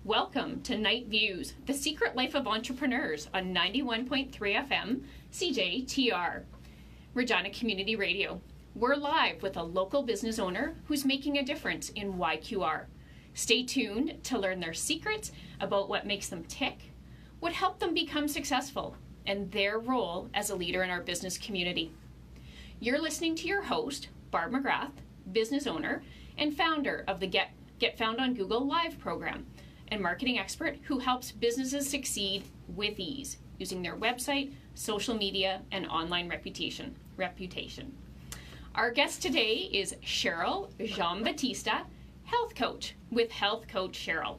Welcome to Night Views, the secret life of entrepreneurs on 91.3 FM, CJTR, Regina Community Radio. We're live with a local business owner who's making a difference in YQR. Stay tuned to learn their secrets about what makes them tick, what helped them become successful, and their role as a leader in our business community. You're listening to your host, Barb McGrath, business owner and founder of the Get Found on Google Live program, and marketing expert who helps businesses succeed with ease using their website, social media, and online reputation. Our guest today is Cheryl Giambattista, health coach with Health Coach Cheryl.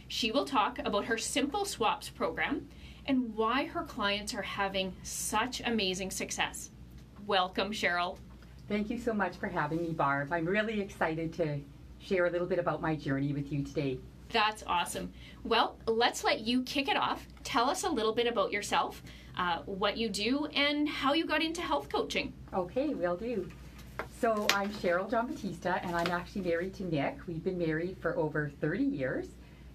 She will talk about her Simple Swaps program and why her clients are having such amazing success. Welcome, Cheryl. Thank you so much for having me, Barb. I'm really excited to share a little bit about my journey with you today. That's awesome. Well, let's let you kick it off. Tell us a little bit about yourself, what you do, and how you got into health coaching. Okay, will do. So I'm Cheryl Giambattista, and I'm actually married to Nick. We've been married for over 30 years,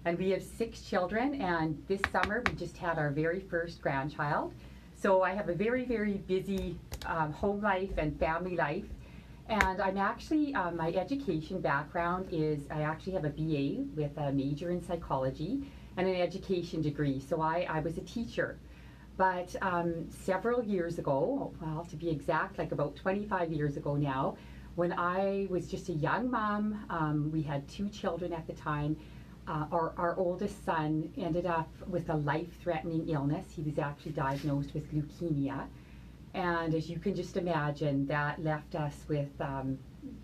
and we have 6 children, and this summer we just had our very first grandchild. So I have a very, very busy home life and family life. And I'm actually, my education background is I actually have a BA with a major in psychology and an education degree. So I was a teacher. But several years ago, well, to be exact, like about 25 years ago now, when I was just a young mom, we had 2 children at the time. Our oldest son ended up with a life-threatening illness. He was actually diagnosed with leukemia. And as you can just imagine, that left us with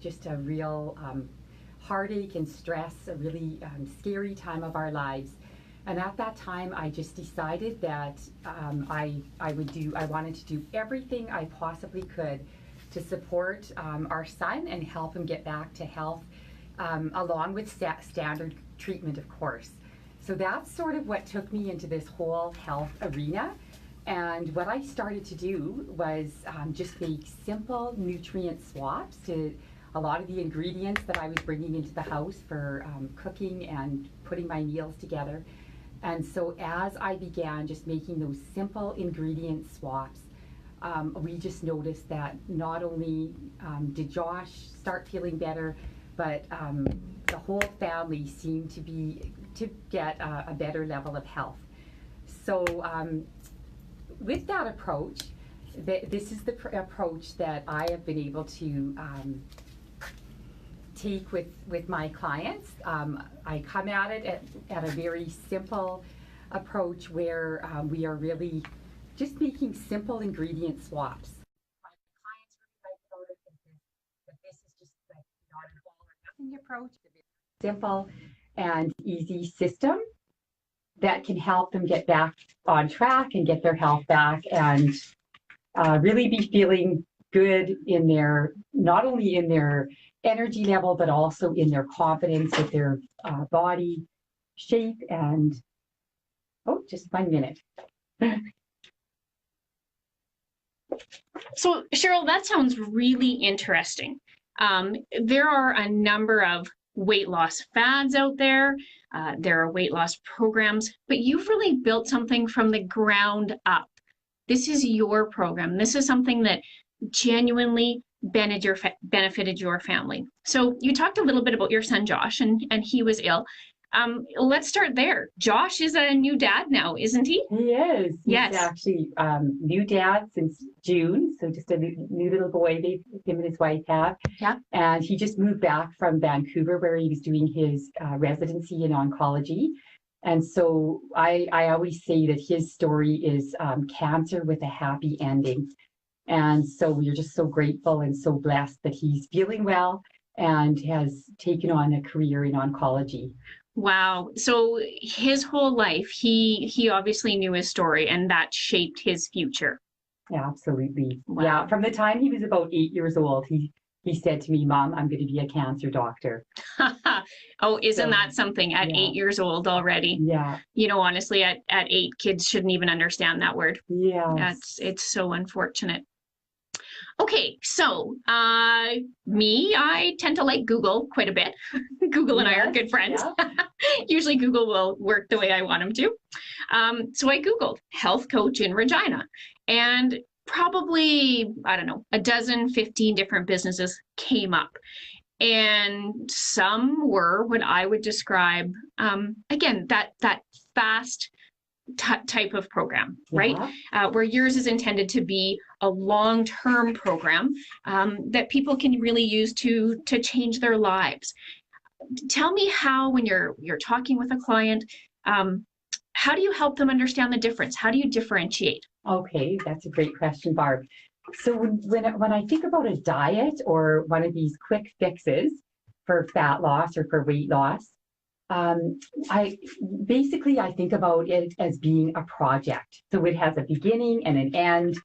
just a real heartache and stress, a really scary time of our lives. And at that time, I just decided that I wanted to do everything I possibly could to support our son and help him get back to health, along with standard treatment, of course. So that's sort of what took me into this whole health arena. And what I started to do was just make simple nutrient swaps to a lot of the ingredients that I was bringing into the house for cooking and putting my meals together. And so as I began just making those simple ingredient swaps, we just noticed that not only did Josh start feeling better, but the whole family seemed to get a better level of health. So with that approach, this is the approach that I have been able to take with my clients. I come at it at a very simple approach where we are really just making simple ingredient swaps. My clients really like about it that this is just like not an all or nothing approach. It's a simple and easy system that can help them get back on track and get their health back and really be feeling good in their, not only in their energy level, but also in their confidence with their body shape. And, oh, just 1 minute. So, Cheryl, that sounds really interesting. There are a number of weight loss fads out there. There are weight loss programs, but you've really built something from the ground up. This is your program. This is something that genuinely benefited your family. So you talked a little bit about your son, Josh, and he was ill. Let's start there. Josh is a new dad now, isn't he? He is. Yes. He's actually new dad since June. So just a new little boy him and his wife have. Yeah. And he just moved back from Vancouver where he was doing his residency in oncology. And so I always say that his story is cancer with a happy ending. And so we're just so grateful and so blessed that he's feeling well and has taken on a career in oncology. Wow. So his whole life, he obviously knew his story and that shaped his future. Yeah, absolutely. Wow. Yeah, from the time he was about 8 years old, he said to me, "Mom, I'm going to be a cancer doctor." Oh, isn't that something at 8 years old already? Yeah. You know, honestly, at 8, kids shouldn't even understand that word. Yeah. It's so unfortunate. Okay, so I tend to like Google quite a bit. Google and I are good friends. Usually Google will work the way I want them to. So I Googled health coach in Regina, and probably, I don't know, a dozen, 15 different businesses came up. And some were what I would describe, again, that fast type of program, right? Where yours is intended to be a long-term program that people can really use to change their lives. Tell me how, when you're talking with a client, how do you help them understand the difference? How do you differentiate? Okay, that's a great question, Barb. So when I think about a diet or one of these quick fixes for fat loss or for weight loss, I think about it as being a project. So it has a beginning and an end,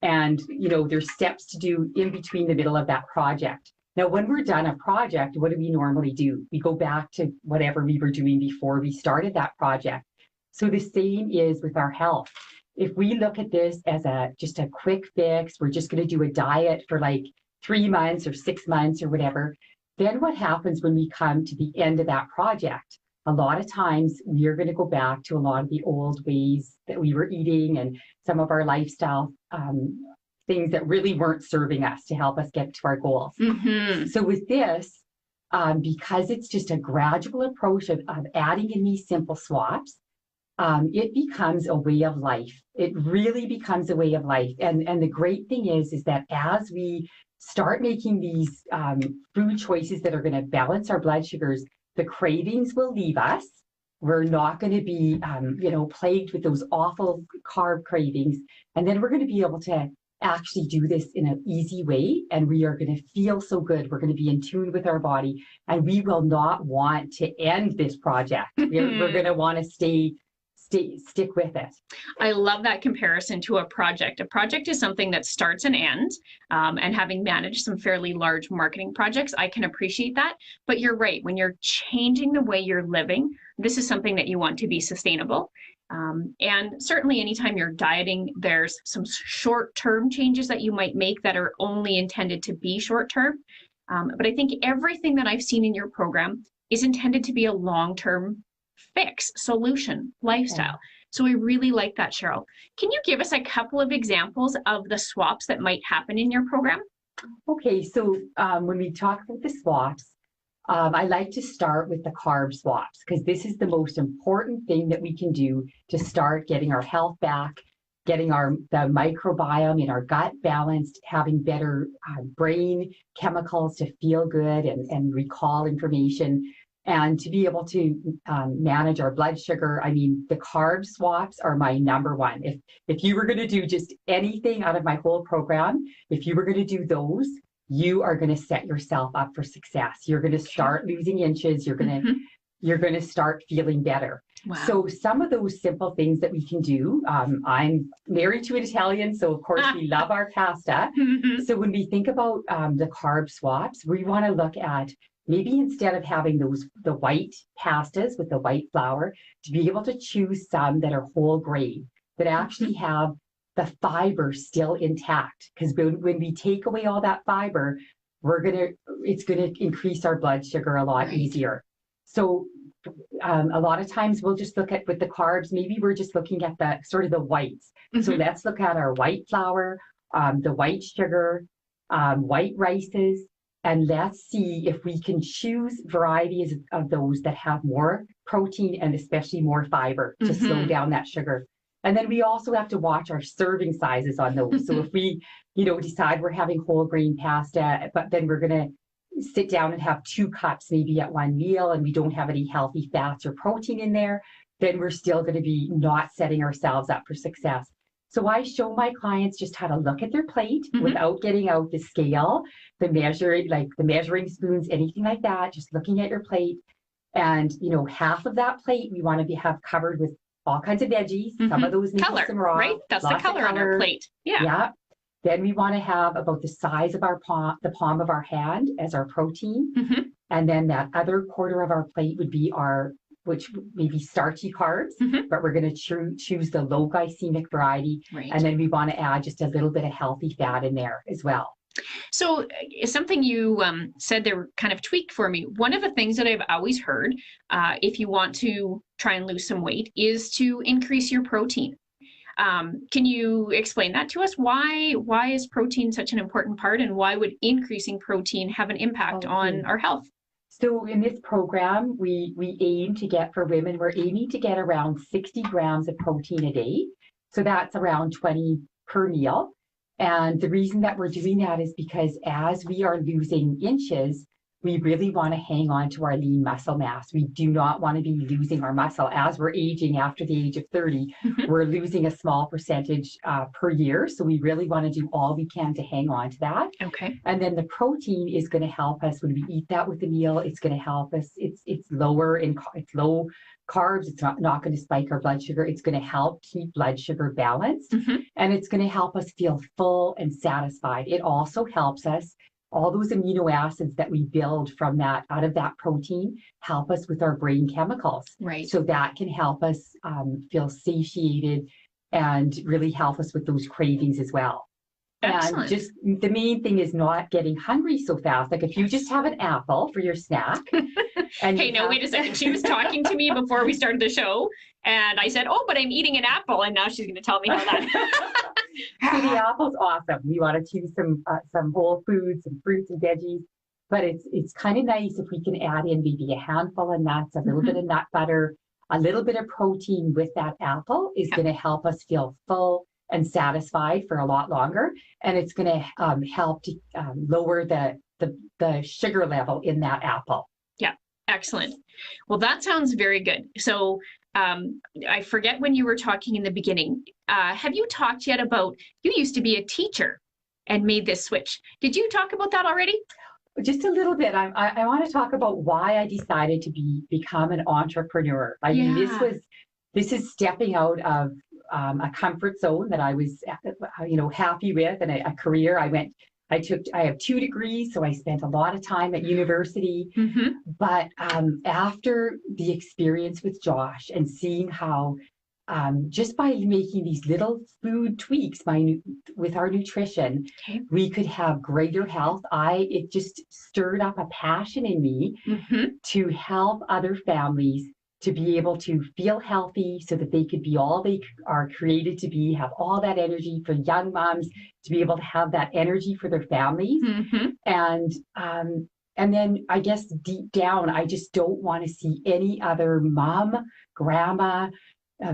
and there's steps to do in between the middle of that project. Now, when we're done a project, what do we normally do? We go back to whatever we were doing before we started that project. So the same is with our health. If we look at this as just a quick fix, we're just going to do a diet for like 3 months or 6 months or whatever, then what happens when we come to the end of that project? A lot of times we are going to go back to a lot of the old ways that we were eating and some of our lifestyle things that really weren't serving us to help us get to our goals. Mm-hmm. So with this, because it's just a gradual approach of adding in these simple swaps, it becomes a way of life. It really becomes a way of life. And the great thing is that as we start making these food choices that are going to balance our blood sugars, the cravings will leave us. We're not going to be, plagued with those awful carb cravings. And then we're going to be able to actually do this in an easy way. And we are going to feel so good. We're going to be in tune with our body. And we will not want to end this project. We're going to want to stick with it. I love that comparison to a project. A project is something that starts and ends, and having managed some fairly large marketing projects, I can appreciate that. But you're right, when you're changing the way you're living, this is something that you want to be sustainable. And certainly anytime you're dieting, there's some short-term changes that you might make that are only intended to be short-term. But I think everything that I've seen in your program is intended to be a long-term fix, solution, lifestyle. So we really like that, Cheryl. Can you give us a couple of examples of the swaps that might happen in your program? Okay, so when we talk about the swaps, I like to start with the carb swaps because this is the most important thing that we can do to start getting our health back, getting the microbiome in our gut balanced, having better brain chemicals to feel good and recall information, and to be able to manage our blood sugar. I mean, the carb swaps are my number one. If you were going to do just anything out of my whole program, if you were going to do those, you are going to set yourself up for success. You're going to start losing inches. You're going to start feeling better. Wow. So some of those simple things that we can do, I'm married to an Italian, so of course we love our pasta. So when we think about the carb swaps, we want to look at maybe instead of having the white pastas with the white flour, to be able to choose some that are whole grain, that actually have the fiber still intact. Because when we take away all that fiber, it's gonna increase our blood sugar a lot easier. So a lot of times we'll just look at with the carbs, maybe we're just looking at the sort of the whites. So let's look at our white flour, the white sugar, white rices, and let's see if we can choose varieties of those that have more protein and especially more fiber to slow down that sugar. And then we also have to watch our serving sizes on those. So if we, decide we're having whole grain pasta, but then we're going to sit down and have 2 cups maybe at one meal and we don't have any healthy fats or protein in there, then we're still going to be not setting ourselves up for success. So I show my clients just how to look at their plate without getting out the scale, the measuring spoons, anything like that, just looking at your plate. And, half of that plate we want to have covered with all kinds of veggies. Some of those need some raw. Right? That's the color on our plate. Yeah. Then we want to have about the size of the palm of our hand as our protein. And then that other quarter of our plate would be which may be starchy carbs, but we're going to choose the low glycemic variety. Right. And then we want to add just a little bit of healthy fat in there as well. So something you said there kind of tweaked for me. One of the things that I've always heard, if you want to try and lose some weight, is to increase your protein. Can you explain that to us? Why is protein such an important part, and why would increasing protein have an impact on our health? So in this program, we aim to get, for women, we're aiming to get around 60 grams of protein a day. So that's around 20 per meal. And the reason that we're doing that is because as we are losing inches, we really want to hang on to our lean muscle mass. We do not want to be losing our muscle. As we're aging after the age of 30, we're losing a small percentage per year. So we really want to do all we can to hang on to that. Okay. And then the protein is going to help us when we eat that with the meal. It's going to help us. It's lower in, it's low carbs. It's not going to spike our blood sugar. It's going to help keep blood sugar balanced. And it's going to help us feel full and satisfied. It also helps us, all those amino acids that we build from that, out of that protein, help us with our brain chemicals. Right. So that can help us feel satiated and really help us with those cravings as well. Excellent. And just the main thing is not getting hungry so fast. Like if you just have an apple for your snack. And hey, no, wait a second. She was talking to me before we started the show, and I said, "Oh, but I'm eating an apple," and now she's going to tell me how that. So the apple's awesome. We want to choose some whole foods, some fruits and veggies, but it's kind of nice if we can add in maybe a handful of nuts, a little bit of nut butter, a little bit of protein with that apple is going to help us feel full and satisfied for a lot longer, and it's going to help to lower the sugar level in that apple. Yeah, excellent. Well, that sounds very good. So I forget when you were talking in the beginning. Have you talked yet about, you used to be a teacher and made this switch? Did you talk about that already? Just a little bit. I want to talk about why I decided to become an entrepreneur. I mean, this is stepping out of a comfort zone that I was, happy with, and a career. I have 2 degrees, so I spent a lot of time at university. But after the experience with Josh and seeing how just by making these little food tweaks with our nutrition, we could have greater health. It just stirred up a passion in me to help other families to be able to feel healthy so that they could be all they are created to be, have all that energy for young moms to be able to have that energy for their families. And then I guess deep down, I just don't want to see any other mom, grandma,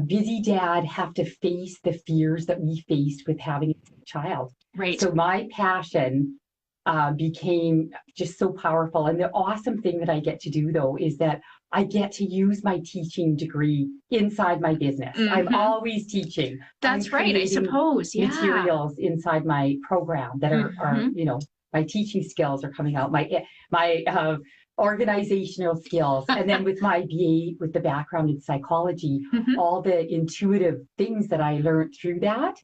busy dad have to face the fears that we faced with having a child. Right. So my passion became just so powerful. And the awesome thing that I get to do, though, is that I get to use my teaching degree inside my business. I'm always teaching. That's right, I suppose. Yeah. Materials inside my program that are my teaching skills are coming out. My organizational skills, and then with my BA, with the background in psychology, all the intuitive things that I learned through that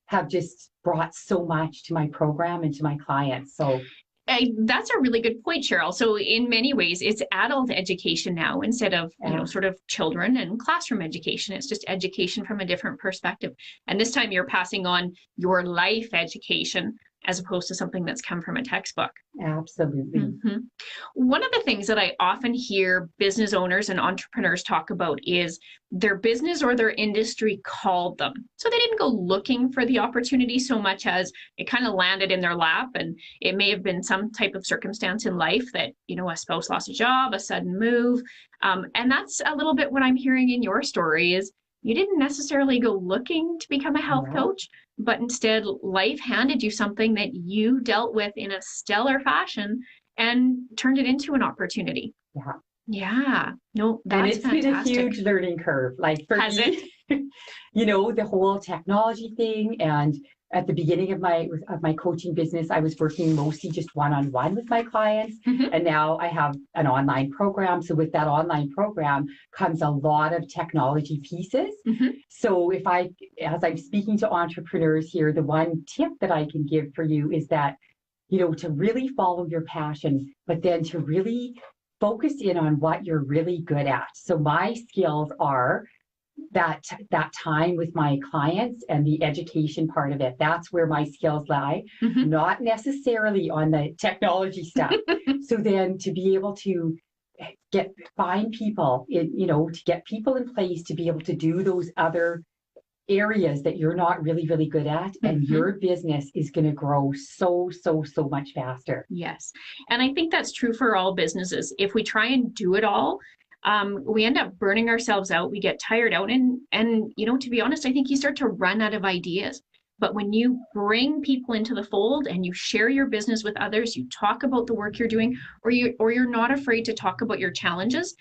have just brought so much to my program and to my clients. So that's a really good point, Cheryl. So in many ways, it's adult education now instead of, sort of children and classroom education. It's just education from a different perspective. And this time you're passing on your life education as opposed to something that's come from a textbook. Absolutely. One of the things that I often hear business owners and entrepreneurs talk about is their business or their industry called them. So they didn't go looking for the opportunity so much as it kind of landed in their lap, and it may have been some type of circumstance in life that, a spouse lost a job, a sudden move. And that's a little bit what I'm hearing in your story is you didn't necessarily go looking to become a health coach, but instead life handed you something that you dealt with in a stellar fashion and turned it into an opportunity. Yeah. No, that's fantastic. Been a huge learning curve. Like for me, the whole technology thing. And at the beginning of my coaching business, I was working mostly just one-on-one with my clients. And now I have an online program. So with that online program comes a lot of technology pieces. So as I'm speaking to entrepreneurs here, the one tip that I can give for you is that, to really follow your passion, but then to really focus in on what you're really good at. So my skills are that time with my clients and the education part of it. That's where my skills lie, not necessarily on the technology stuff. So then to be able to find people, to get people in place to be able to do those other areas that you're not really, really good at, and your business is going to grow so much faster. Yes. And I think that's true for all businesses. If we try and do it all, we end up burning ourselves out. We get tired out. And, to be honest, I think you start to run out of ideas. But when you bring people into the fold and you share your business with others, you talk about the work you're doing, or you're not afraid to talk about your challenges.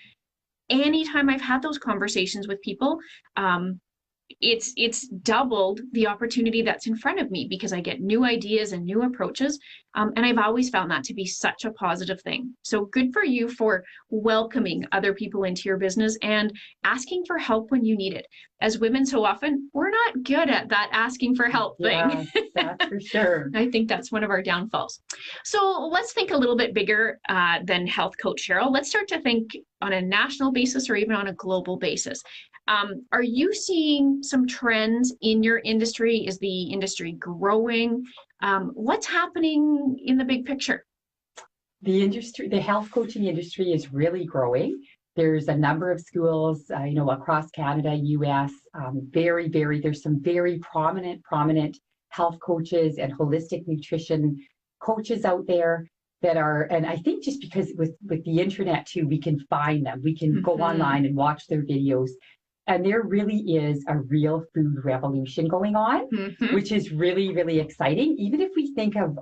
Anytime I've had those conversations with people, it's doubled the opportunity that's in front of me, because I get new ideas and new approaches. And I've always found that to be such a positive thing. So good for you for welcoming other people into your business and asking for help when you need it. As women, so often, we're not good at that asking for help thing. Yeah, that's for sure. I think that's one of our downfalls. So let's think a little bit bigger than Health Coach Cheryl. Let's start to think on a national basis or even on a global basis. Are you seeing some trends in your industry? Is the industry growing? What's happening in the big picture? The health coaching industry is really growing. There's a number of schools, across Canada, US, there's some very prominent health coaches and holistic nutrition coaches out there that are, and I think just because with the internet too, we can find them. We can go online and watch their videos. And there really is a real food revolution going on, which is really, really exciting. Even if we think of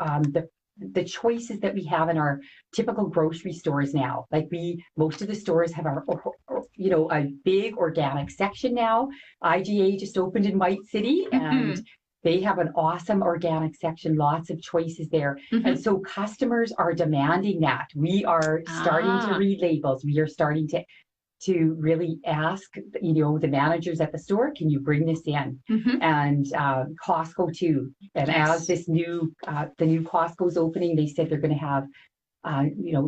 the choices that we have in our typical grocery stores now, like most of the stores have a big organic section now. IGA just opened in White City, and they have an awesome organic section, lots of choices there. And so customers are demanding that. We are starting to read labels. We are starting to really ask, the managers at the store, can you bring this in? And Costco too. And as the new Costco's opening, they said they're going to have,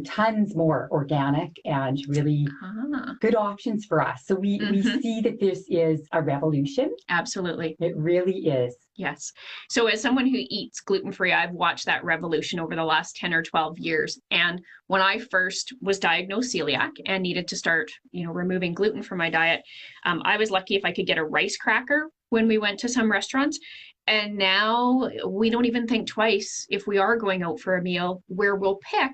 tons more organic and really good options for us. So we see that this is a revolution. Absolutely. It really is. Yes. So as someone who eats gluten-free, I've watched that revolution over the last 10 or 12 years. And when I first was diagnosed celiac and needed to start, removing gluten from my diet, I was lucky if I could get a rice cracker when we went to some restaurants. And now we don't even think twice if we are going out for a meal where we'll pick,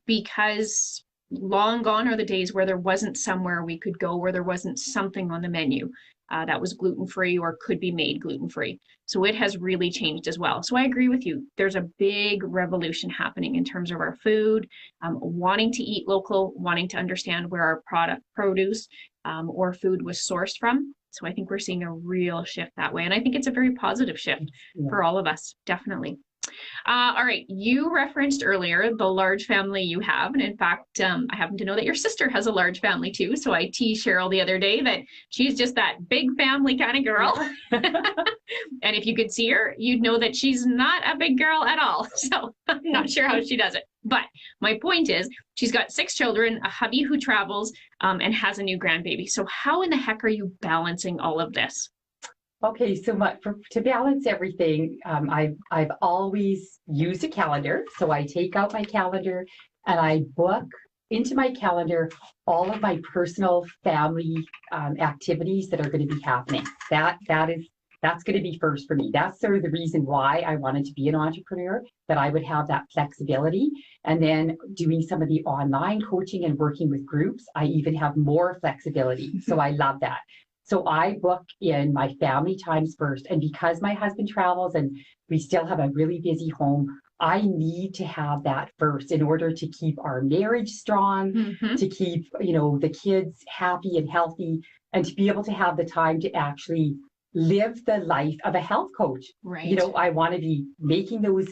because long gone are the days where there wasn't somewhere we could go where there wasn't something on the menu that was gluten-free or could be made gluten-free. So it has really changed as well. So I agree with you. There's a big revolution happening in terms of our food, wanting to eat local, wanting to understand where our produce or food was sourced from. So I think we're seeing a real shift that way. And I think it's a very positive shift for all of us, definitely. All right, you referenced earlier the large family you have. And in fact, I happen to know that your sister has a large family too. So I teased Cheryl the other day that she's just that big family kind of girl. And if you could see her, you'd know that she's not a big girl at all. So I'm not sure how she does it. But my point is, she's got 6 children, a hubby who travels, and has a new grandbaby. So how in the heck are you balancing all of this? Okay, so to balance everything, I've always used a calendar. So I take out my calendar and I book into my calendar all of my personal family activities that are going to be happening. That's going to be first for me. That's sort of the reason why I wanted to be an entrepreneur, that I would have that flexibility. And then doing some of the online coaching and working with groups, I even have more flexibility. So I love that. So I book in my family times first. And because my husband travels and we still have a really busy home, I need to have that first in order to keep our marriage strong, to keep, the kids happy and healthy, and to be able to have the time to actually live the life of a health coach. Right. I want to be making those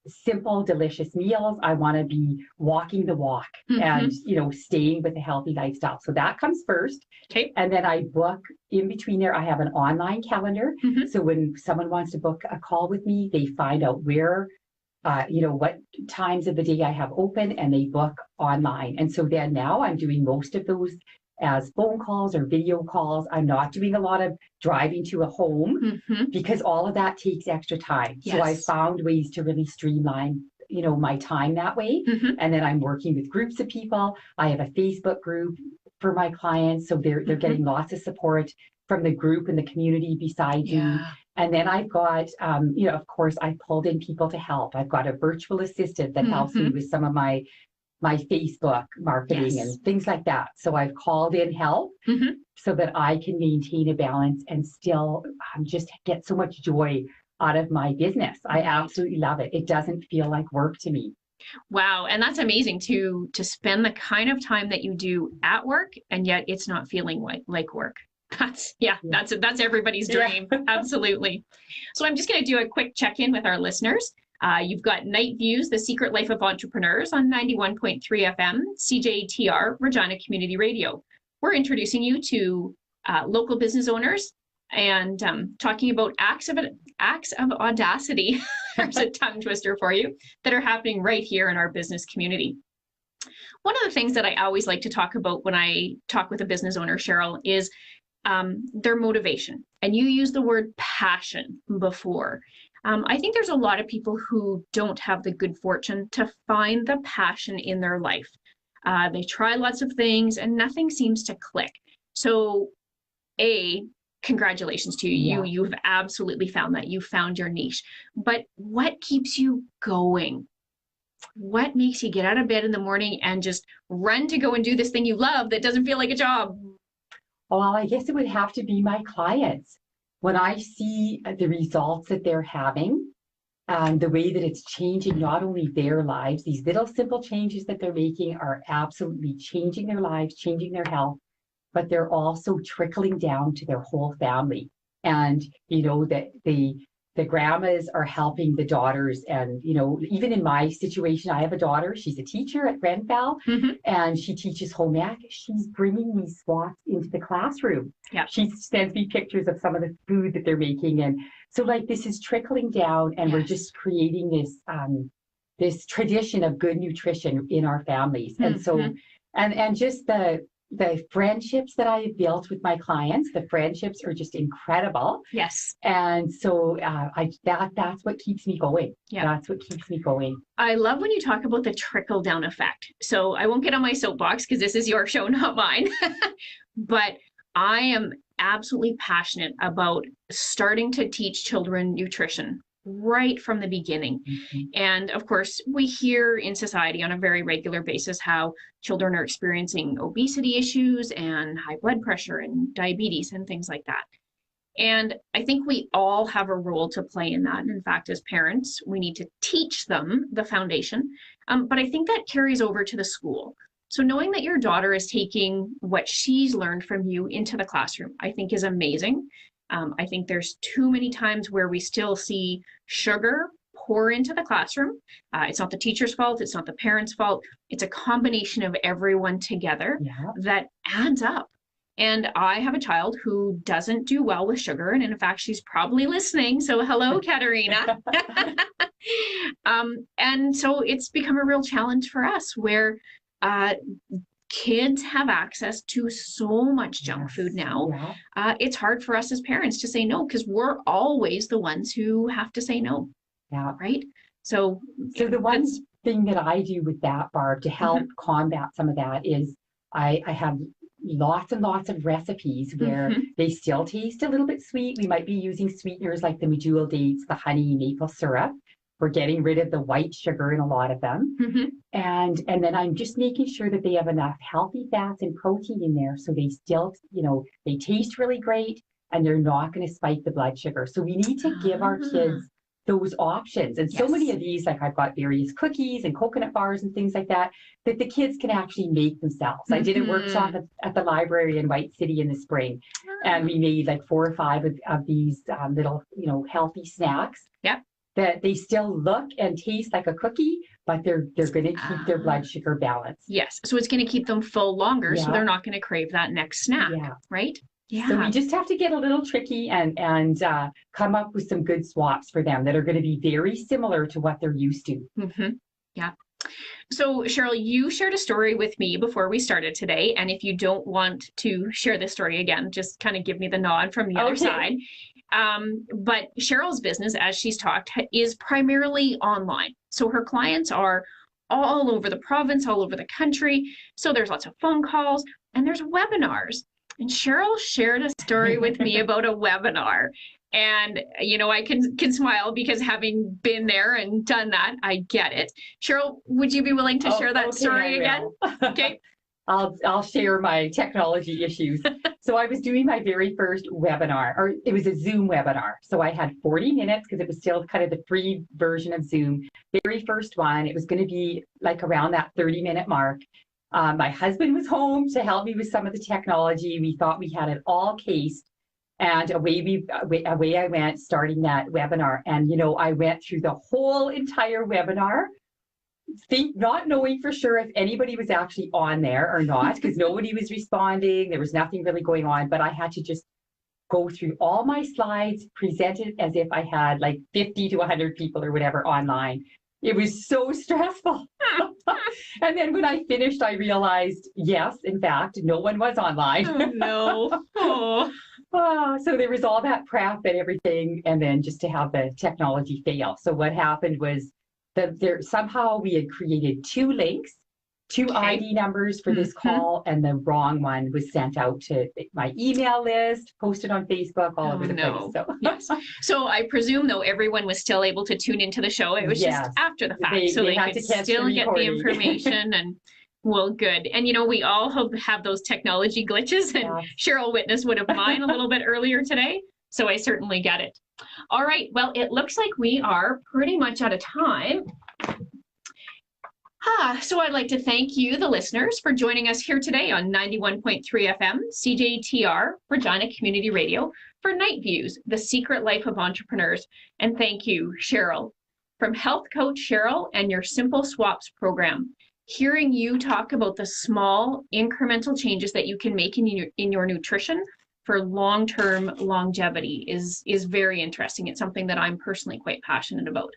simple, delicious meals. I want to be walking the walk and, staying with a healthy lifestyle. So that comes first. Okay. And then I book in between there. I have an online calendar. So when someone wants to book a call with me, they find out where, what times of the day I have open, and they book online. And so then now I'm doing most of those as phone calls or video calls. I'm not doing a lot of driving to a home because all of that takes extra time. So I found ways to really streamline, my time that way. And then I'm working with groups of people. I have a Facebook group for my clients, so they're getting lots of support from the group and the community beside me. And then I've got, of course, I pulled in people to help. I've got a virtual assistant that helps me with some of my Facebook marketing and things like that. So I've called in help so that I can maintain a balance and still just get so much joy out of my business. I absolutely love it. It doesn't feel like work to me. Wow. And that's amazing to spend the kind of time that you do at work, and yet it's not feeling like work. That's everybody's dream. Absolutely. So I'm just going to do a quick check-in with our listeners. You've got Night Views, The Secret Life of Entrepreneurs on 91.3 FM, CJTR, Regina Community Radio. We're introducing you to local business owners and talking about acts of audacity, there's a tongue twister for you, that are happening right here in our business community. One of the things that I always like to talk about when I talk with a business owner, Cheryl, is their motivation. And you used the word passion before. I think there's a lot of people who don't have the good fortune to find the passion in their life. They try lots of things and nothing seems to click. So, congratulations to you. You've absolutely found that. You found your niche. But what keeps you going? What makes you get out of bed in the morning and just run to go and do this thing you love that doesn't feel like a job? Well, I guess it would have to be my clients. When I see the results that they're having, the way that it's changing not only their lives, these little simple changes that they're making are absolutely changing their lives, changing their health, but they're also trickling down to their whole family. And, that the grandmas are helping the daughters. And, even in my situation, I have a daughter. She's a teacher at Grenfell, and she teaches home ec. She's bringing these swaps into the classroom. She sends me pictures of some of the food that they're making. And so this is trickling down, and we're just creating this tradition of good nutrition in our families. And so, and just the friendships that I have built with my clients, the friendships are just incredible. Yes. And so that's what keeps me going. That's what keeps me going. I love when you talk about the trickle down effect. So I won't get on my soapbox because this is your show, not mine. But I am absolutely passionate about starting to teach children nutrition right from the beginning. And of course, we hear in society on a very regular basis how children are experiencing obesity issues and high blood pressure and diabetes and things like that. And I think we all have a role to play in that. And in fact, as parents, we need to teach them the foundation. But I think that carries over to the school. So knowing that your daughter is taking what she's learned from you into the classroom, I think is amazing. I think there's too many times where we still see sugar pour into the classroom. It's not the teacher's fault. It's not the parent's fault. It's a combination of everyone together that adds up. And I have a child who doesn't do well with sugar. And in fact, she's probably listening. So hello, Katerina. And so it's become a real challenge for us where kids have access to so much junk food now. It's hard for us as parents to say no because we're always the ones who have to say no. Right? So the one thing that I do with that, Barb, to help combat some of that is I have lots and lots of recipes where they still taste a little bit sweet. We might be using sweeteners like the medjool dates, the honey, maple syrup. We're getting rid of the white sugar in a lot of them. And then I'm just making sure that they have enough healthy fats and protein in there so they still, they taste really great and they're not going to spike the blood sugar. So we need to give our kids those options. And so many of these, like I've got various cookies and coconut bars and things like that, that the kids can actually make themselves. I did a workshop at the library in White City in the spring, and we made like 4 or 5 of these little, healthy snacks. That they still look and taste like a cookie, but they're going to keep their blood sugar balanced. Yes. So it's going to keep them full longer, so they're not going to crave that next snack, right? So we just have to get a little tricky and come up with some good swaps for them that are going to be very similar to what they're used to. So, Cheryl, you shared a story with me before we started today. And if you don't want to share this story again, just kind of give me the nod from the other side. But Cheryl's business, as she's talked, is primarily online. So her clients are all over the province, all over the country. So there's lots of phone calls and there's webinars. And Cheryl shared a story with me about a webinar. And, you know, I can smile because having been there and done that, I get it. Cheryl, would you be willing to share that story again? Okay. I'll share my technology issues. So I was doing my very first webinar, or it was a Zoom webinar. So I had 40 minutes because it was still kind of the free version of Zoom. Very first one, it was going to be like around that 30-minute mark. My husband was home to help me with some of the technology. We thought we had it all cased. And away I went starting that webinar. And, you know, I went through the whole entire webinar, not knowing for sure if anybody was actually on there or not, because nobody was responding. There was nothing really going on, but I had to just go through all my slides, present it as if I had like 50 to 100 people or whatever online. It was so stressful. And then when I finished, I realized, yes, in fact, no one was online. Oh, no. Oh. So there was all that prep and everything, and then just to have the technology fail. So what happened was that somehow we had created two links, two ID numbers for this call, and the wrong one was sent out to my email list, posted on Facebook, all over the place. So. Yes. So I presume, though, everyone was still able to tune into the show. It was just after the fact, so they could still get the information and. Well, good. And, you know, we all have those technology glitches, and Cheryl witnessed one of mine a little bit earlier today. So I certainly get it. All right. Well, it looks like we are pretty much out of time. So I'd like to thank you, the listeners, for joining us here today on 91.3 FM, CJTR, Regina Community Radio, for Night Views, The Secret Life of Entrepreneurs. And thank you, Cheryl, from Health Coach Cheryl and your Simple Swaps program. Hearing you talk about the small incremental changes that you can make in your nutrition for long-term longevity is very interesting. It's something that I'm personally quite passionate about.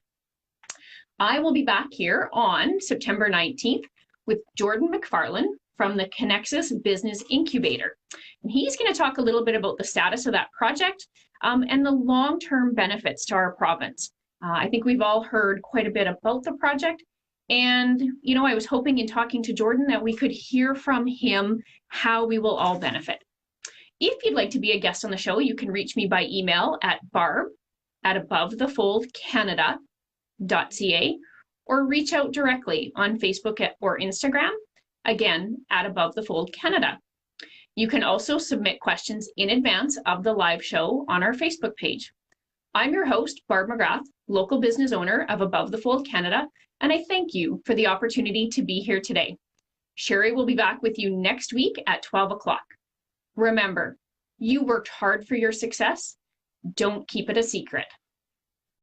I will be back here on September 19th with Jordan McFarlane from the Connexus Business Incubator. And he's going to talk a little bit about the status of that project and the long-term benefits to our province. I think we've all heard quite a bit about the project. And, you know, I was hoping in talking to Jordan that we could hear from him how we will all benefit. If you'd like to be a guest on the show, you can reach me by email at barb@abovethefoldcanada.ca or reach out directly on Facebook or Instagram, again, at Above the Fold Canada. You can also submit questions in advance of the live show on our Facebook page. I'm your host, Barb McGrath, local business owner of Above the Fold Canada, and I thank you for the opportunity to be here today. Sherry will be back with you next week at 12 o'clock. Remember, you worked hard for your success. Don't keep it a secret.